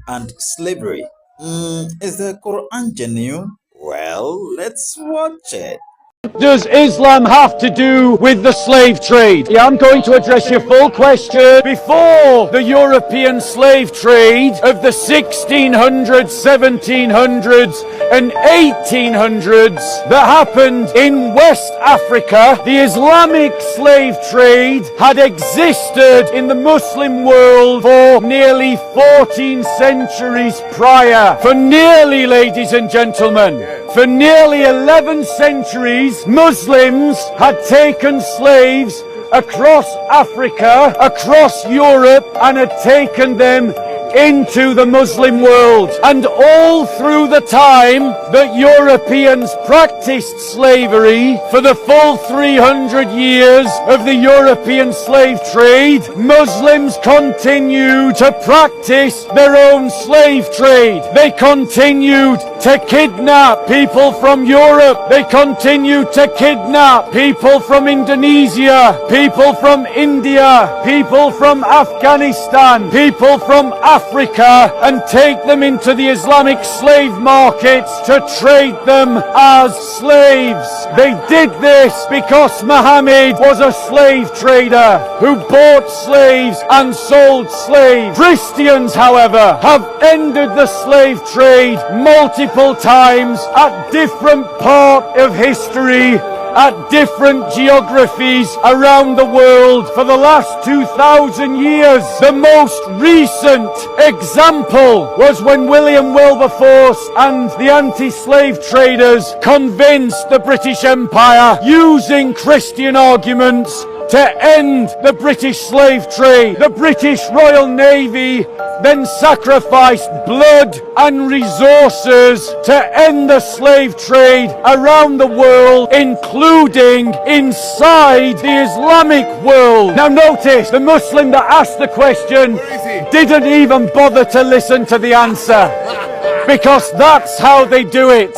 and slavery. Is the Quran genuine? Well, let's watch it. What does Islam have to do with the slave trade? Yeah, I'm going to address your full question. Before the European slave trade of the 1600s, 1700s and 1800s that happened in West Africa, the Islamic slave trade had existed in the Muslim world for nearly 14 centuries prior. For nearly, ladies and gentlemen, for nearly 11 centuries, Muslims had taken slaves across Africa, across Europe, and had taken them into the Muslim world. And all through the time that Europeans practiced slavery, for the full 300 years of the European slave trade, Muslims continued to practice their own slave trade. They continued to kidnap people from Europe. They continued to kidnap people from Indonesia, people from India, people from Afghanistan, people from Africa, and take them into the Islamic slave markets to trade them as slaves. They did this because Muhammad was a slave trader who bought slaves and sold slaves. Christians, however, have ended the slave trade multiple times at different parts of history, at different geographies around the world for the last 2,000 years. The most recent example was when William Wilberforce and the anti-slave traders convinced the British Empire, using Christian arguments, to end the British slave trade. The British Royal Navy then sacrificed blood and resources to end the slave trade around the world, including inside the Islamic world. Now notice, the Muslim that asked the question didn't even bother to listen to the answer, because that's how they do it.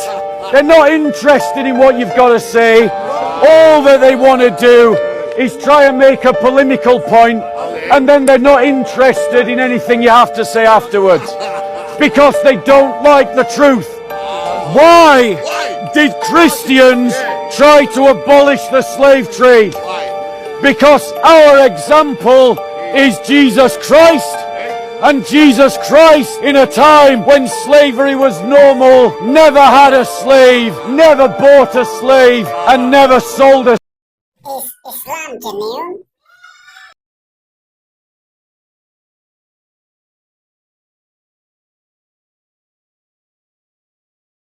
They're not interested in what you've got to say. All that they want to do is try and make a polemical point, and then they're not interested in anything you have to say afterwards, because they don't like the truth. Why did Christians try to abolish the slave trade? Because our example is Jesus Christ. And Jesus Christ, in a time when slavery was normal, never had a slave, never bought a slave, and never sold a Is Islam genuine?